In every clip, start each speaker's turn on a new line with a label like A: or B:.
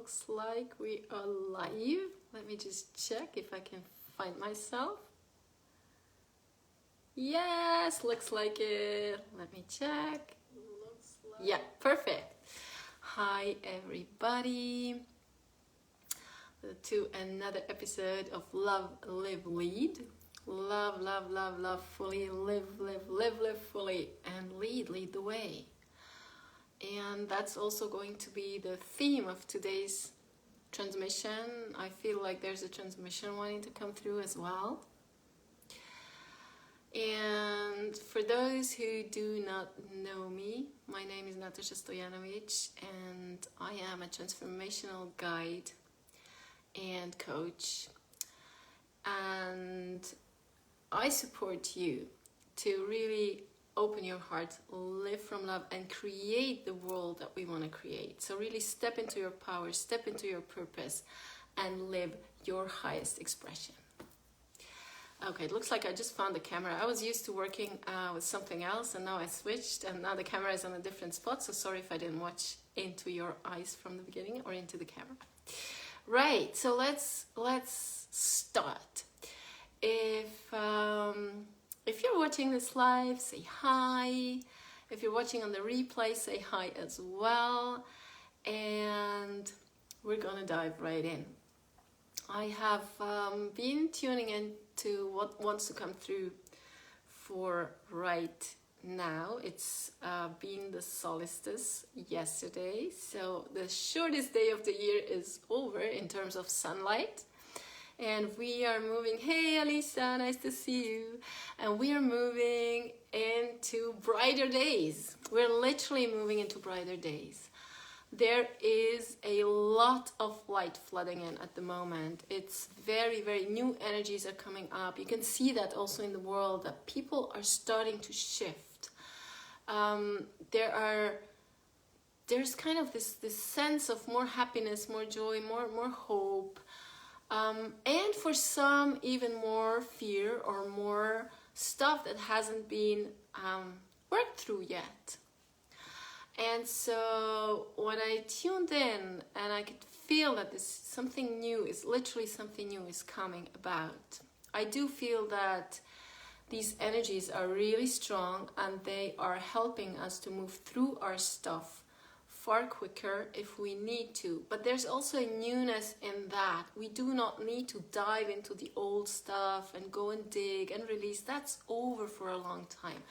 A: looks like we are live. Let me just check if I can find myself. Yes, looks like it. Let me check. Yeah, perfect. Hi everybody to another episode of Love, Live, Lead. Love, love, love, love fully. Live, live, live, live fully. And lead the way. And that's also going to be the theme of today's transmission. I feel like there's a transmission wanting to come through as well. And for those who do not know me, my name is Natasha Stojanovic, and I am a transformational guide and coach. And I support you to really open your heart, live from love, and create the world that we want to create. So really step into your power, step into your purpose, and live your highest expression. Okay, it looks like I just found the camera. I was used to working with something else, and now I switched, and now the camera is on a different spot, so sorry if I didn't watch into your eyes from the beginning or into the camera. Right, so let's start. If you're watching this live, say hi. If you're watching on the replay, say hi as well. And we're gonna dive right in. I have been tuning into what wants to come through for right now. It's been the solstice yesterday, so the shortest day of the year is over in terms of sunlight. And we are moving, hey Alisa, nice to see you. And we are moving into brighter days. We're literally moving into brighter days. There is a lot of light flooding in at the moment. It's very, very new energies are coming up. You can see that also in the world, that people are starting to shift. There's kind of this sense of more happiness, more joy, more hope. And for some, even more fear or more stuff that hasn't been worked through yet. And so when I tuned in and I could feel that something new is coming about, I do feel that these energies are really strong and they are helping us to move through our stuff far quicker if we need to. But there's also a newness in that. We do not need to dive into the old stuff and go and dig and release. That's over for a long time.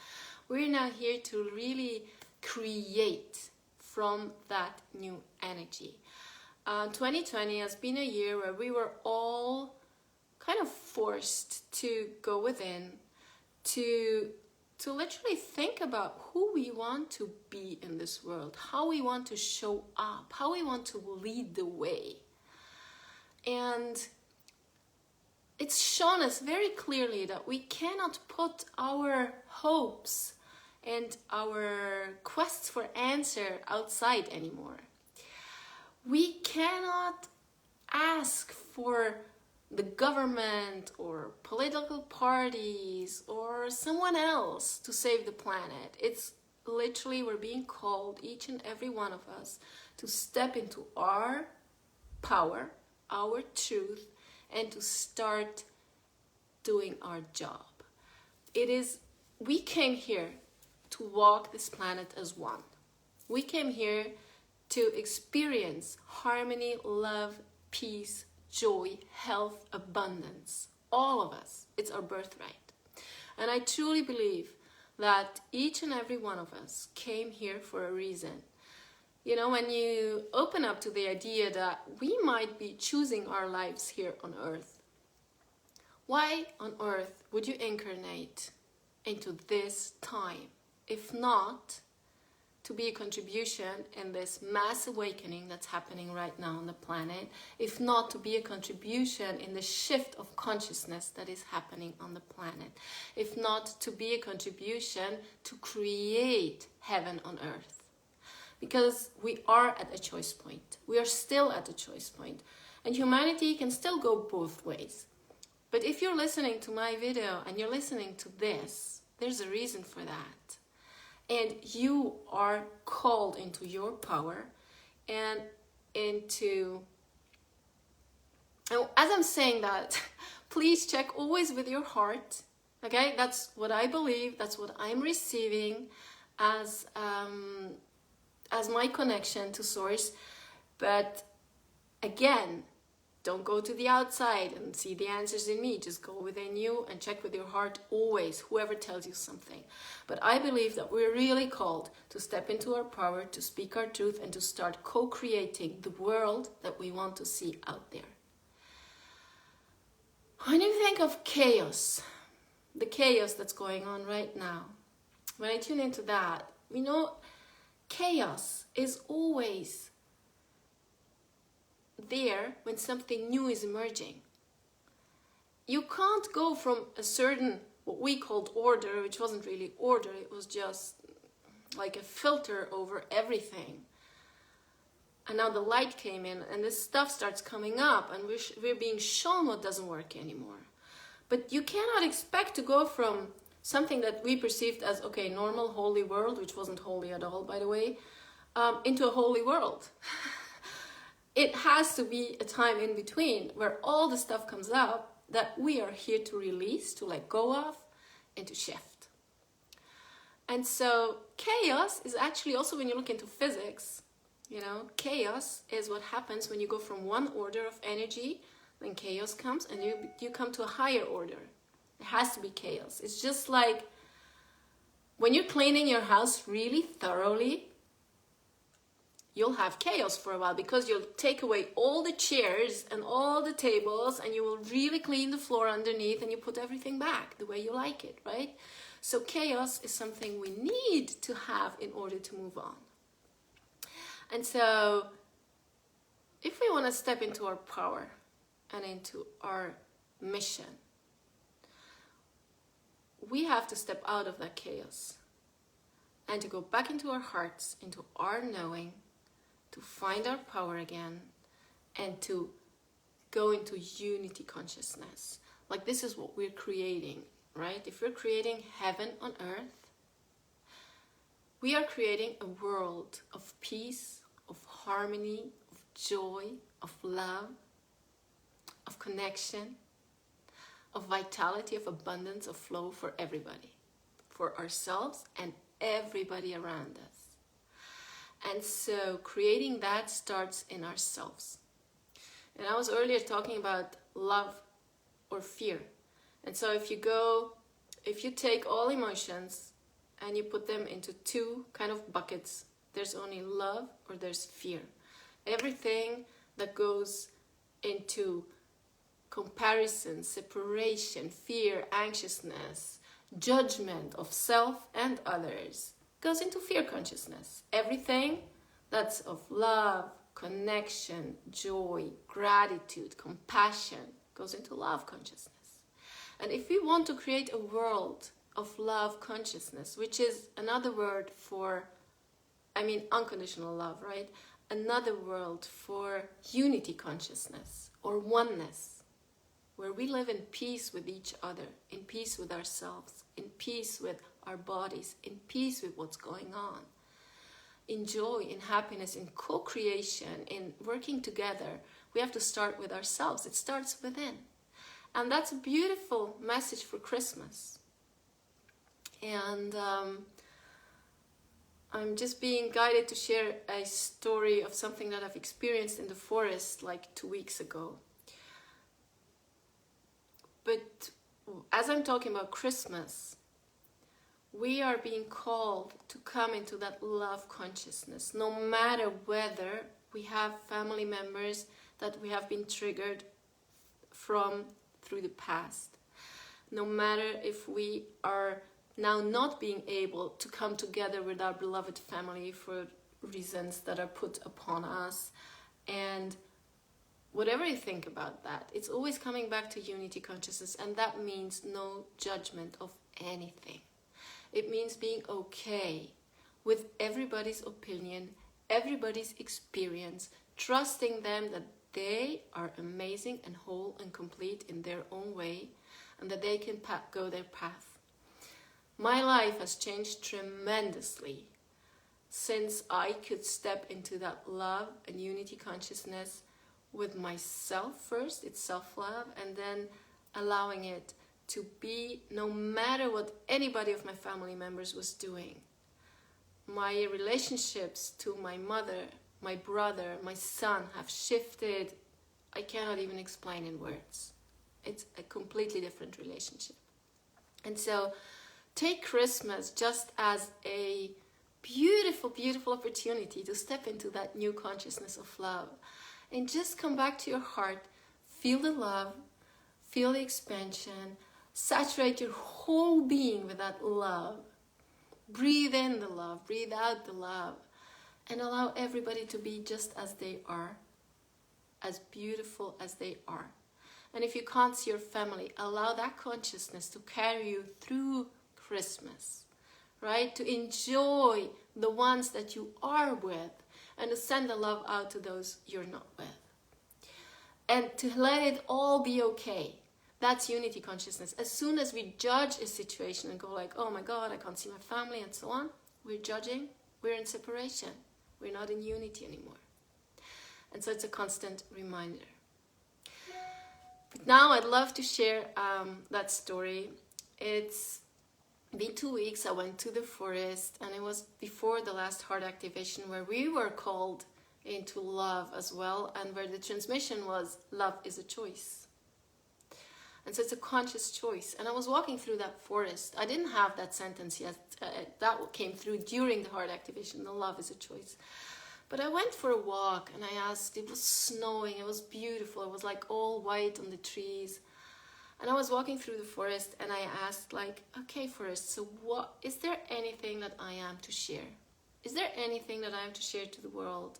A: We're now here to really create from that new energy. 2020 has been a year where we were all kind of forced to go within, to literally think about who we want to be in this world, how we want to show up, how we want to lead the way. And it's shown us very clearly that we cannot put our hopes and our quests for answer outside anymore. We cannot ask for the government or political parties or someone else to save the planet. It's literally, we're being called, each and every one of us, to step into our power, our truth, and to start doing our job. We came here to walk this planet as one. We came here to experience harmony, love, peace, joy, health, abundance. All of us. It's our birthright. And I truly believe that each and every one of us came here for a reason. You know, when you open up to the idea that we might be choosing our lives here on earth, why on earth would you incarnate into this time? If not to be a contribution in this mass awakening that's happening right now on the planet, if not to be a contribution in the shift of consciousness that is happening on the planet, if not to be a contribution to create heaven on earth. Because we are at a choice point. We are still at a choice point. And humanity can still go both ways. But if you're listening to my video and you're listening to this, there's a reason for that. And you are called into your power. And into... And as I'm saying that, please check always with your heart. Okay, that's what I believe. That's what I'm receiving as my connection to Source. But again, don't go to the outside and see the answers in me. Just go within you and check with your heart always, whoever tells you something. But I believe that we're really called to step into our power, to speak our truth, and to start co-creating the world that we want to see out there. When you think of chaos, the chaos that's going on right now, when I tune into that, we know chaos is always there when something new is emerging. You can't go from a certain, what we called order, which wasn't really order, it was just like a filter over everything. And now the light came in and this stuff starts coming up and we're being shown what doesn't work anymore. But you cannot expect to go from something that we perceived as, okay, normal, holy world, which wasn't holy at all, by the way, into a holy world. It has to be a time in between where all the stuff comes up that we are here to release, to let go of, and to shift. And so chaos is actually also, when you look into physics, you know, chaos is what happens when you go from one order of energy, then chaos comes and you come to a higher order. It has to be chaos. It's just like when you're cleaning your house really thoroughly, you'll have chaos for a while because you'll take away all the chairs and all the tables and you will really clean the floor underneath and you put everything back the way you like it, right? So chaos is something we need to have in order to move on. And so if we want to step into our power and into our mission, we have to step out of that chaos and to go back into our hearts, into our knowing, to find our power again, and to go into unity consciousness. Like, this is what we're creating, right? If we're creating heaven on earth, we are creating a world of peace, of harmony, of joy, of love, of connection, of vitality, of abundance, of flow for everybody, for ourselves and everybody around us. And so creating that starts in ourselves. And I was earlier talking about love or fear. And so if you take all emotions and you put them into two kind of buckets, there's only love or there's fear. Everything that goes into comparison, separation, fear, anxiousness, judgment of self and others goes into fear consciousness. Everything that's of love, connection, joy, gratitude, compassion goes into love consciousness. And if we want to create a world of love consciousness, which is another word for, unconditional love, right? Another word for unity consciousness or oneness, where we live in peace with each other, in peace with ourselves, in peace with our bodies, in peace with what's going on, in joy, in happiness, in co-creation, in working together. We have to start with ourselves. It starts within. And that's a beautiful message for Christmas. And I'm just being guided to share a story of something that I've experienced in the forest like 2 weeks ago. But as I'm talking about Christmas, we are being called to come into that love consciousness, no matter whether we have family members that we have been triggered from through the past, no matter if we are now not being able to come together with our beloved family for reasons that are put upon us, and whatever you think about that, it's always coming back to unity consciousness, and that means no judgment of anything. It means being okay with everybody's opinion, everybody's experience, trusting them that they are amazing and whole and complete in their own way, and that they can go their path. My life has changed tremendously since I could step into that love and unity consciousness with myself first. It's self-love, and then allowing it to be no matter what anybody of my family members was doing. My relationships to my mother, my brother, my son have shifted. I cannot even explain in words. It's a completely different relationship. And so take Christmas just as a beautiful, beautiful opportunity to step into that new consciousness of love. And just come back to your heart, feel the love, feel the expansion, saturate your whole being with that love. Breathe in the love, breathe out the love, and allow everybody to be just as they are, as beautiful as they are. And if you can't see your family, allow that consciousness to carry you through Christmas, right? To enjoy the ones that you are with, and to send the love out to those you're not with. And to let it all be okay. That's unity consciousness. As soon as we judge a situation and go like, oh my God, I can't see my family and so on, we're judging, we're in separation. We're not in unity anymore. And so it's a constant reminder. But now I'd love to share that story. It's been 2 weeks. I went to the forest, and it was before the last heart activation where we were called into love as well, and where the transmission was love is a choice. And so it's a conscious choice. And I was walking through that forest. I didn't have that sentence yet. That came through during the heart activation. The love is a choice. But I went for a walk, and I asked, it was snowing. It was beautiful. It was like all white on the trees. And I was walking through the forest, and I asked like, okay, forest, so what, is there anything that I am to share? Is there anything that I am to share to the world?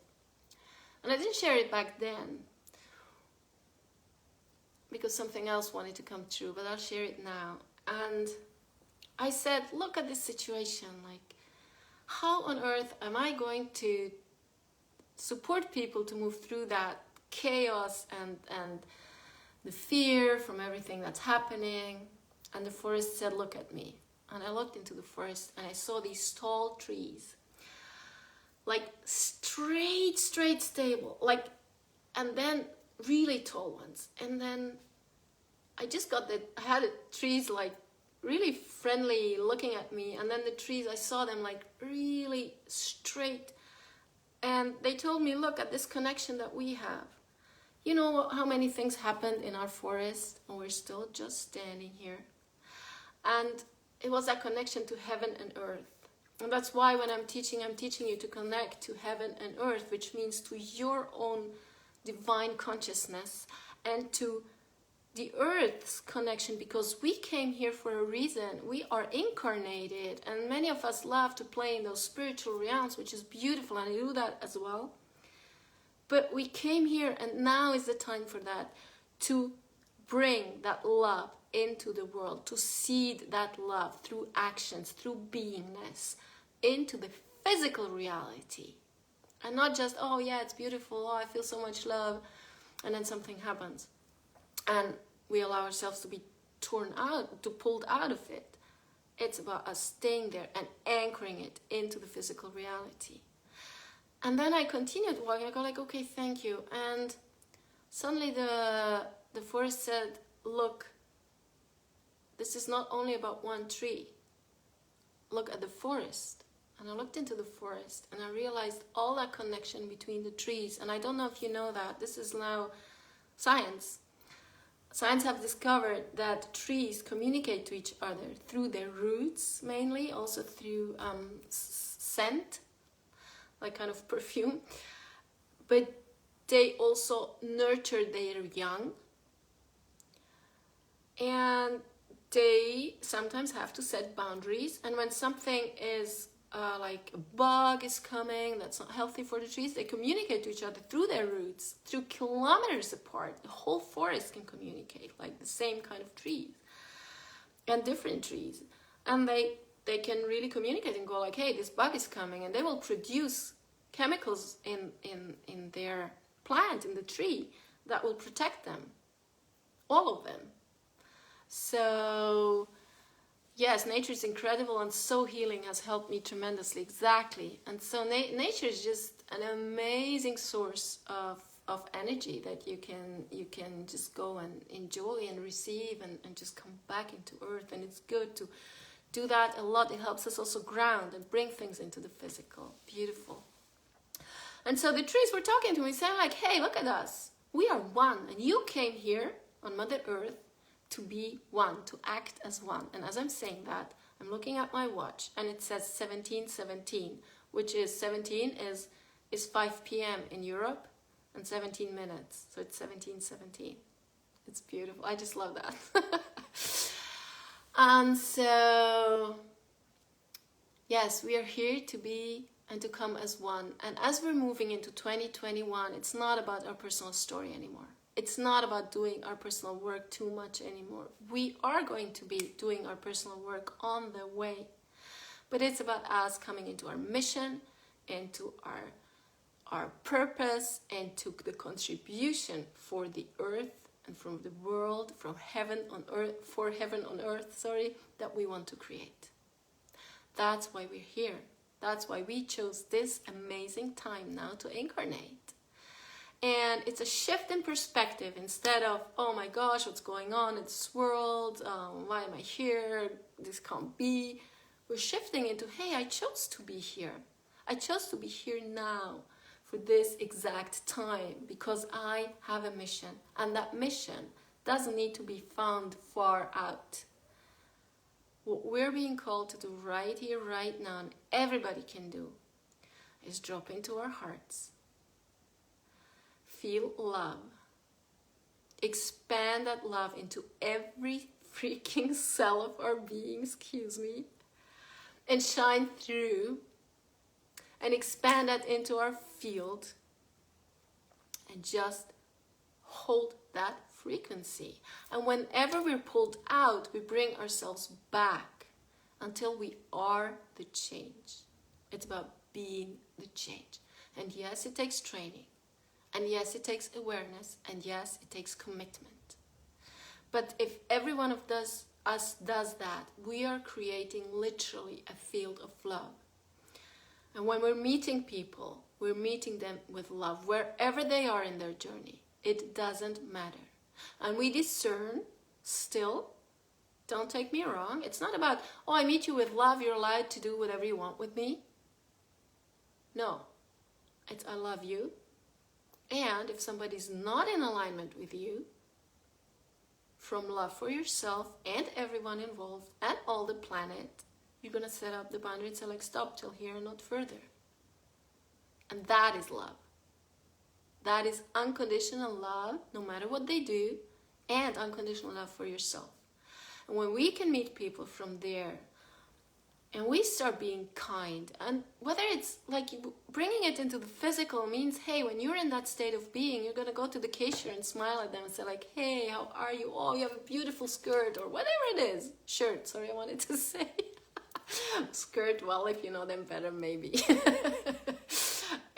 A: And I didn't share it back then, because something else wanted to come true, but I'll share it now. And I said, look at this situation, like, how on earth am I going to support people to move through that chaos and the fear from everything that's happening? And the forest said, look at me. And I looked into the forest, and I saw these tall trees, like straight stable, like, and then really tall ones. And then I just got that I had the trees like really friendly looking at me, and then the trees, I saw them like really straight, and they told me, look at this connection that we have. You know how many things happened in our forest, and we're still just standing here. And it was that connection to heaven and earth. And that's why when I'm teaching you to connect to heaven and earth, which means to your own divine consciousness and to the earth's connection, because we came here for a reason. We are incarnated, and many of us love to play in those spiritual realms, which is beautiful, and I do that as well. But we came here, and now is the time for that, to bring that love into the world, to seed that love through actions, through beingness, into the physical reality. And not just, oh yeah, it's beautiful, oh I feel so much love, and then something happens. And we allow ourselves to be torn out, to pulled out of it. It's about us staying there and anchoring it into the physical reality. And then I continued walking. I go like, okay, thank you. And suddenly the forest said, look, this is not only about one tree. Look at the forest. And I looked into the forest, and I realized all that connection between the trees. And I don't know if you know that. This is now science. Science have discovered that trees communicate to each other through their roots, mainly, also through scent, like kind of perfume. But they also nurture their young. And they sometimes have to set boundaries. And when something is like a bug is coming that's not healthy for the trees, they communicate to each other through their roots, through kilometers apart. The whole forest can communicate, like the same kind of trees and different trees, and they can really communicate and go like, hey, this bug is coming, and they will produce chemicals in their plant, in the tree, that will protect them, all of them. So Yes, nature is incredible and so healing, has helped me tremendously. Exactly. And so nature is just an amazing source of energy that you can just go and enjoy and receive and just come back into earth. And it's good to do that a lot. It helps us also ground and bring things into the physical. Beautiful. And so the trees were talking to me, saying like, hey, look at us. We are one. And you came here on Mother Earth to be one, to act as one. And as I'm saying that, I'm looking at my watch and it says 17:17, which is 17 is 5 p.m. in Europe and 17 minutes. So it's 17:17. It's beautiful. I just love that. And so, yes, we are here to be and to come as one. And as we're moving into 2021, it's not about our personal story anymore. It's not about doing our personal work too much anymore. We are going to be doing our personal work on the way. But it's about us coming into our mission, into our purpose, and to the contribution for the earth and from the world, from heaven on earth, for heaven on earth, that we want to create. That's why we're here. That's why we chose this amazing time now to incarnate. And it's a shift in perspective. Instead of, oh my gosh, what's going on in this world? Why am I here? This can't be. We're shifting into, hey, I chose to be here. I chose to be here now for this exact time because I have a mission. And that mission doesn't need to be found far out. What we're being called to do right here, right now, and everybody can do, is drop into our hearts. Feel love. Expand that love into every freaking cell of our being, and shine through and expand that into our field and just hold that frequency. And whenever we're pulled out, we bring ourselves back until we are the change. It's about being the change. And yes, it takes training. And yes, it takes awareness. And yes, it takes commitment. But if every one of us does that, we are creating literally a field of love. And when we're meeting people, we're meeting them with love, wherever they are in their journey. It doesn't matter. And we discern still. Don't take me wrong. It's not about, oh, I meet you with love, you're allowed to do whatever you want with me. No. It's I love you. And if somebody's not in alignment with you, from love for yourself and everyone involved and all the planet, you're going to set up the boundary and say like, stop till here and not further. And that is love. That is unconditional love, no matter what they do, and unconditional love for yourself. And when we can meet people from there, and we start being kind, and whether it's like bringing it into the physical means, hey, when you're in that state of being, you're going to go to the cashier and smile at them and say like, hey, how are you? Oh, you have a beautiful skirt, or whatever it is. Shirt, sorry, I wanted to say. Skirt, well, if you know them better, maybe.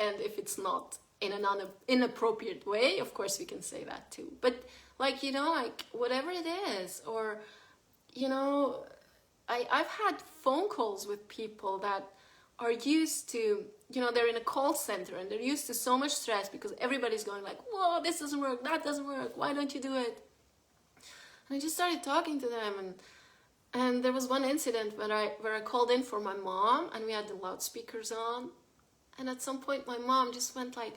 A: And if it's not in an inappropriate way, of course we can say that too. But like, you know, like whatever it is, or, you know, I've had phone calls with people that are used to, you know, they're in a call center and they're used to so much stress because everybody's going like, whoa, this doesn't work, that doesn't work, why don't you do it? And I just started talking to them, and there was one incident where I called in for my mom and we had the loudspeakers on, and at some point my mom just went like,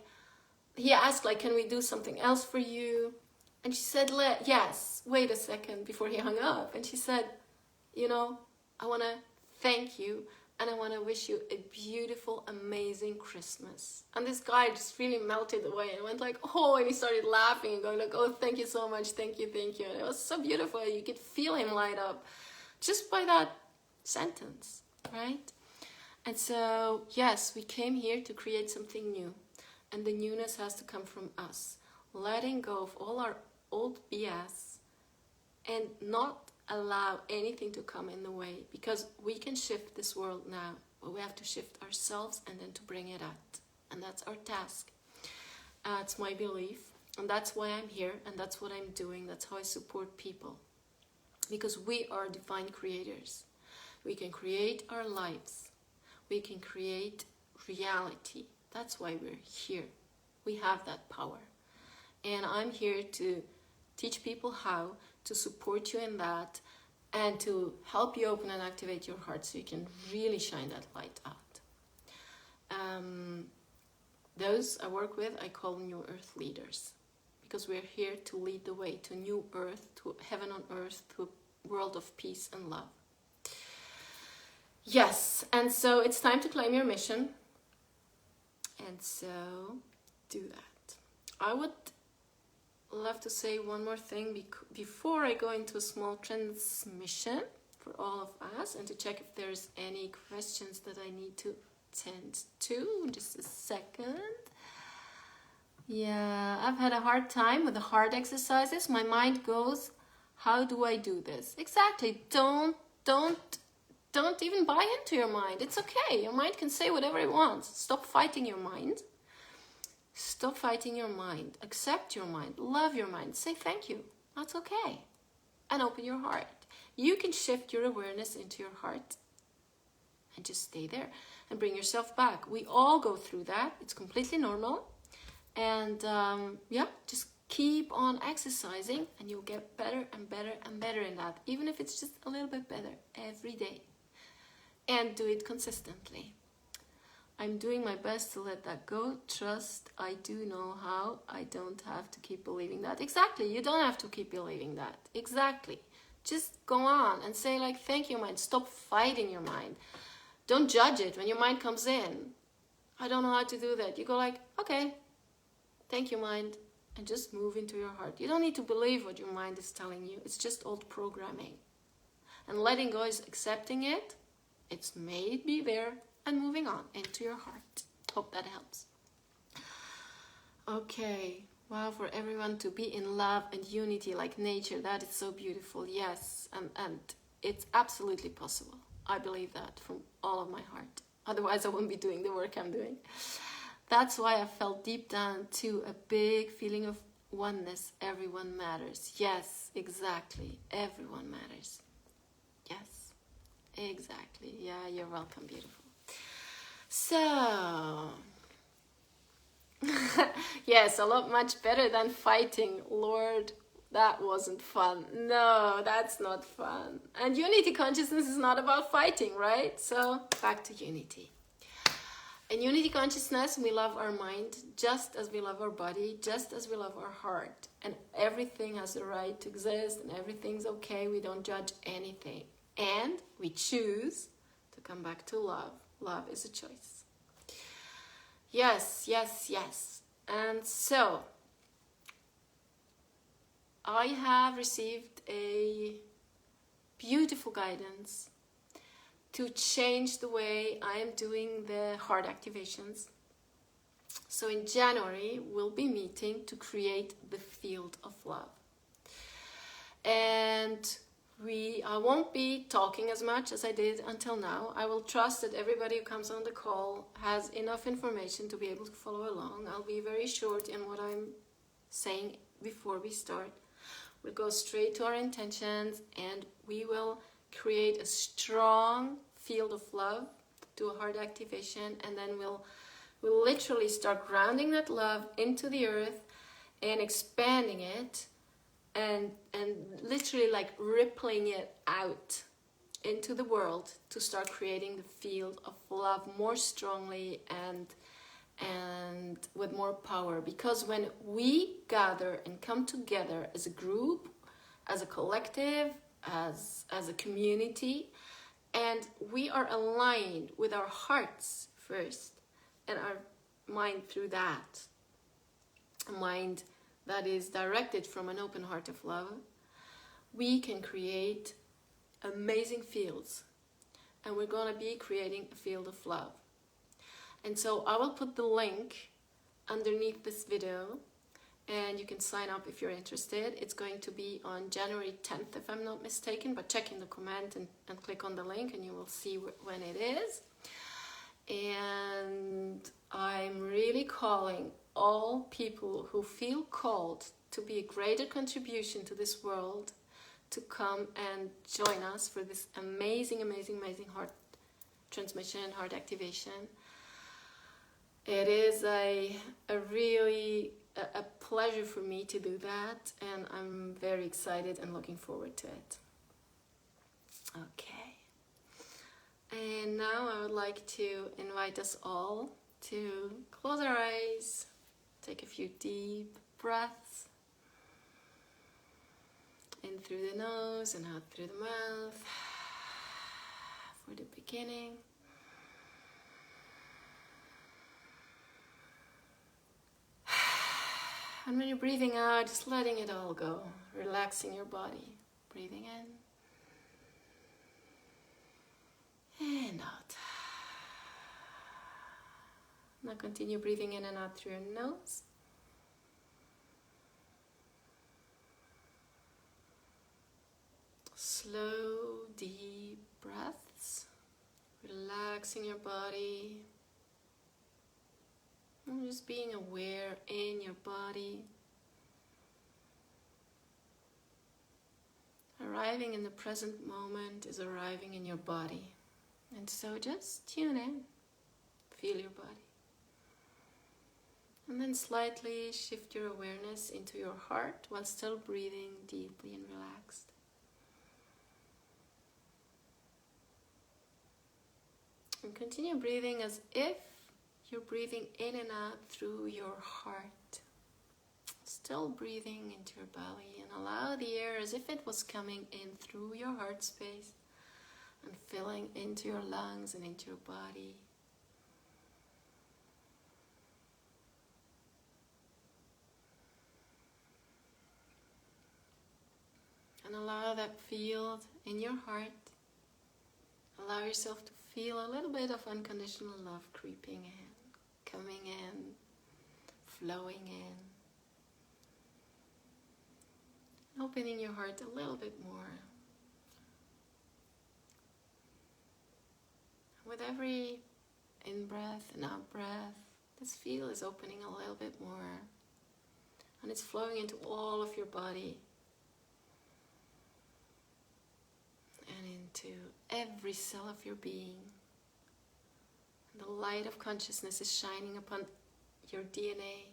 A: he asked like, can we do something else for you? And she said, yes, wait a second, before he hung up. And she said, you know, I want to thank you and I want to wish you a beautiful, amazing Christmas. And this guy just really melted away and went like, oh, and he started laughing and going like, oh, thank you so much, thank you. And it was so beautiful. You could feel him light up just by that sentence, right? And so, yes, we came here to create something new. And the newness has to come from us. Letting go of all our old BS and not allow anything to come in the way, because we can shift this world now, but we have to shift ourselves and then to bring it out. And that's our task. It's my belief, and that's why I'm here, and that's what I'm doing. That's how I support people, because we are divine creators. We can create our lives. We can create reality. That's why we're here. We have that power. And I'm here to teach people how, to support you in that, and to help you open and activate your heart so you can really shine that light out. Those I work with, I call New Earth leaders, because we're here to lead the way to New Earth, to heaven on earth, to a world of peace and love. Yes, and so it's time to claim your mission. And so do that. I would love to say one more thing before I go into a small transmission for all of us, and to check if there's any questions that I need to tend to. Just a second. Yeah, I've had a hard time with the heart exercises. My mind goes, how do I do this? Exactly. Don't even buy into your mind. It's okay. Your mind can say whatever it wants. Stop fighting your mind. Stop fighting your mind. Accept your mind. Love your mind. Say thank you. That's okay. And open your heart. You can shift your awareness into your heart and just stay there and bring yourself back. We all go through that. It's completely normal. And yeah, just keep on exercising and you'll get better and better and better in that. Even if it's just a little bit better every day. And do it consistently. I'm doing my best to let that go. Trust, I do know how. I don't have to keep believing that. Exactly, you don't have to keep believing that. Exactly. Just go on and say like, thank you, mind. Stop fighting your mind. Don't judge it when your mind comes in. I don't know how to do that. You go like, okay, thank you, mind. And just move into your heart. You don't need to believe what your mind is telling you. It's just old programming. And letting go is accepting it. It's maybe there. And moving on into your heart. Hope that helps. Okay. Wow, for everyone to be in love and unity like nature. That is so beautiful. Yes. And it's absolutely possible. I believe that from all of my heart. Otherwise, I wouldn't be doing the work I'm doing. That's why I felt deep down too a big feeling of oneness. Everyone matters. Yes, exactly. Everyone matters. Yes, exactly. Yeah, you're welcome, beautiful. So, yes, a lot much better than fighting. Lord, that wasn't fun. No, that's not fun. And unity consciousness is not about fighting, right? So, back to unity. In unity consciousness, we love our mind just as we love our body, just as we love our heart. And everything has the right to exist and everything's okay. We don't judge anything. And we choose to come back to love. Love is a choice. Yes, yes, yes. And so, I have received a beautiful guidance to change the way I am doing the heart activations. So in January, we'll be meeting to create the field of love. And I won't be talking as much as I did until now. I will trust that everybody who comes on the call has enough information to be able to follow along. I'll be very short in what I'm saying before we start. We'll go straight to our intentions and we will create a strong field of love, do a heart activation, and then we'll literally start grounding that love into the earth and expanding it and literally like rippling it out into the world to start creating the field of love more strongly and with more power. Because when we gather and come together as a group, as a collective, as a community, and we are aligned with our hearts first and our mind through that, a mind that is directed from an open heart of love, we can create amazing fields. And we're going to be creating a field of love. And so I will put the link underneath this video and you can sign up if you're interested. It's going to be on January 10th if I'm not mistaken, but check in the comment and click on the link and you will see when it is. And I'm really calling all people who feel called to be a greater contribution to this world to come and join us for this amazing, amazing, amazing heart transmission, heart activation. It is a really a pleasure for me to do that, and I'm very excited and looking forward to it. Okay. And now I would like to invite us all to close our eyes, take a few deep breaths in through the nose and out through the mouth for the beginning. And when you're breathing out, just letting it all go, relaxing your body, breathing in and out. Now continue breathing in and out through your nose. Slow, deep breaths, relaxing your body. And just being aware in your body. Arriving in the present moment is arriving in your body. And so just tune in, feel your body. And then slightly shift your awareness into your heart while still breathing deeply and relaxed. And continue breathing as if you're breathing in and out through your heart. Still breathing into your belly, and allow the air as if it was coming in through your heart space and filling into your lungs and into your body. And allow that field in your heart. Allow yourself to feel a little bit of unconditional love creeping in, coming in, flowing in. Opening your heart a little bit more. With every in-breath and out-breath, this field is opening a little bit more. And it's flowing into all of your body. And into every cell of your being. And the light of consciousness is shining upon your DNA.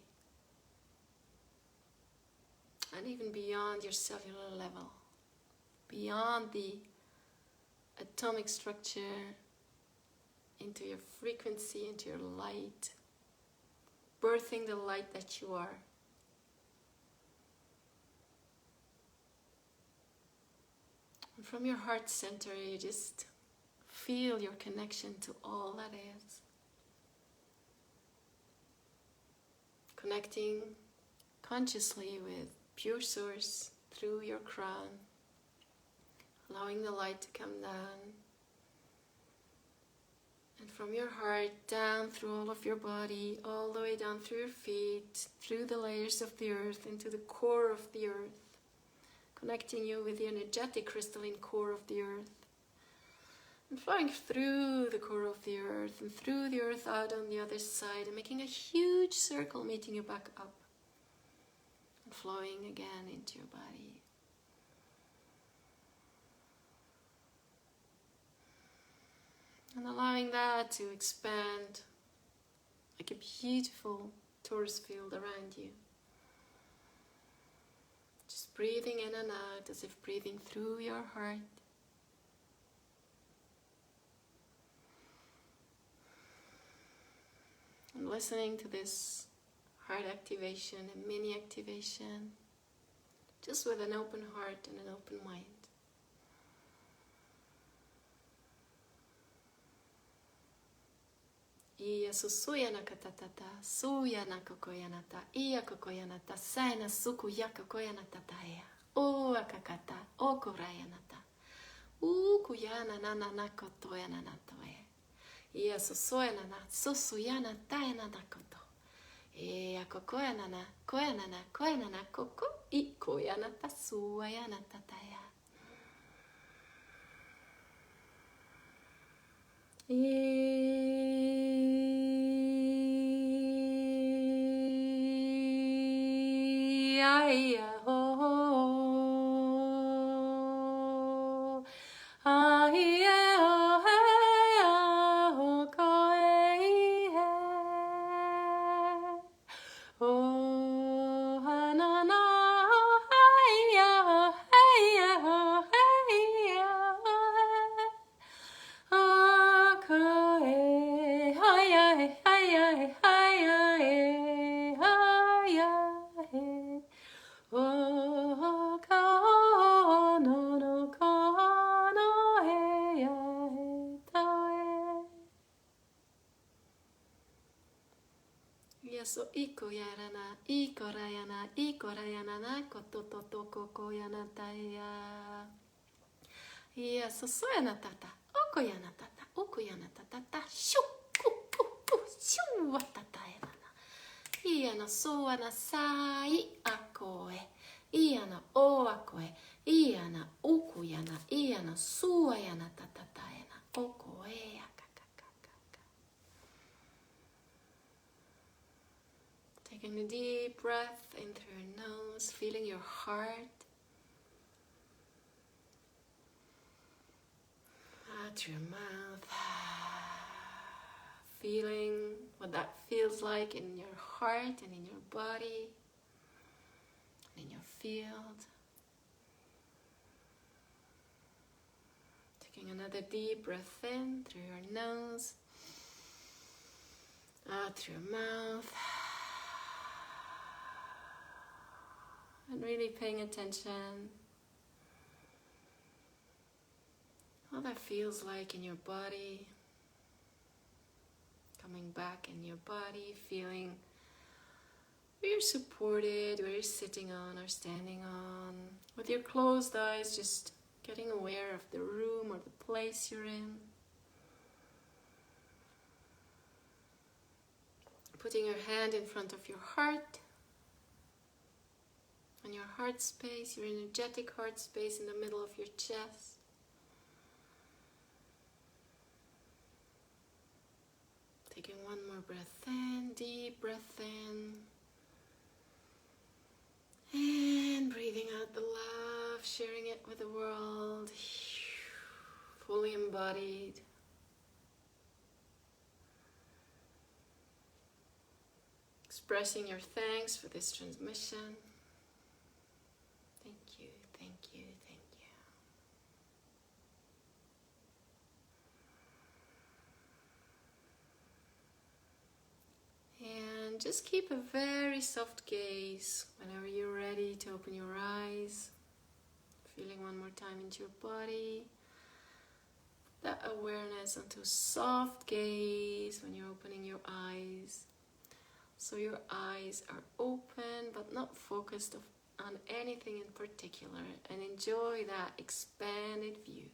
A: And even beyond your cellular level. Beyond the atomic structure. Into your frequency, into your light. Birthing the light that you are. And from your heart center, you just feel your connection to all that is. Connecting consciously with pure source through your crown. Allowing the light to come down. And from your heart down through all of your body, all the way down through your feet, through the layers of the earth, into the core of the earth. Connecting you with the energetic crystalline core of the earth. And flowing through the core of the earth and through the earth out on the other side and making a huge circle meeting you back up. And flowing again into your body. And allowing that to expand like a beautiful torus field around you. Just breathing in and out as if breathing through your heart. And listening to this heart activation and mini activation, just with an open heart and an open mind. Iya susuyana katatata, suyana kokoyanata, iya kokoyanata, saina suku yakakoyanata taya, o akakata, o korayanata, kuyana nana nakotoyana natoye. Iya susuyana na, susuyana tayana nakoto. Iya kokoyanana, koyanana koko, I koyanata, suyanata taya. e haya he o ka no ka no he ya he tae. Yes, so iko yarana, iko rayana na koto to koko yana taia. Yes, so soyana tata, oko yana tata, oko yana tata, shu, pu, pu, pu, shu, watata yana. Iana soana sai akoe, iana o akoe, iana uku yana, iana sua yana tata yana, okoe akakakaka. Taking a deep breath in through your nose, feeling your heart. Out through your mouth. Feeling what that feels like in your heart and in your body, and in your field. Taking another deep breath in through your nose, out through your mouth. And really paying attention what that feels like in your body. Coming back in your body, feeling where you're supported, where you're sitting on or standing on. With your closed eyes, just getting aware of the room or the place you're in. Putting your hand in front of your heart. On your heart space, your energetic heart space in the middle of your chest. Taking one more breath in, deep breath in. And breathing out the love, sharing it with the world. Fully embodied. Expressing your thanks for this transmission. Thank you, thank you, thank you. And just keep a very soft gaze whenever you're ready to open your eyes. Feeling one more time into your body. That awareness onto soft gaze when you're opening your eyes. So your eyes are open but not focused on anything in particular, and enjoy that expanded view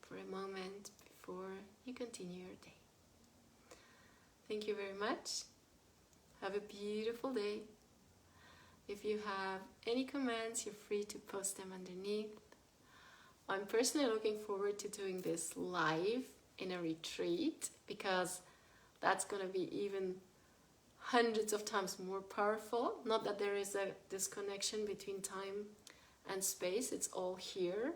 A: for a moment before you continue your day. Thank you very much. Have a beautiful day. If you have any comments, you're free to post them underneath. I'm personally looking forward to doing this live in a retreat, because that's going to be even hundreds of times more powerful. Not that there is a disconnection between time and space, it's all here.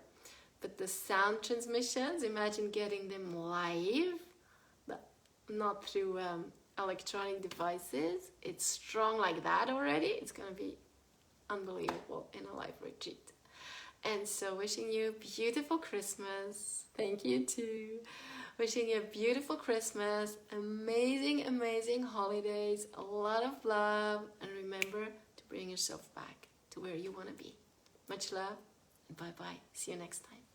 A: But the sound transmissions, imagine getting them live, but not through electronic devices. It's strong like that already. It's going to be unbelievable in a live retreat. And so wishing you a beautiful Christmas. Thank you too. Wishing you a beautiful Christmas, amazing, amazing holidays, a lot of love, and remember to bring yourself back to where you want to be. Much love, and bye-bye. See you next time.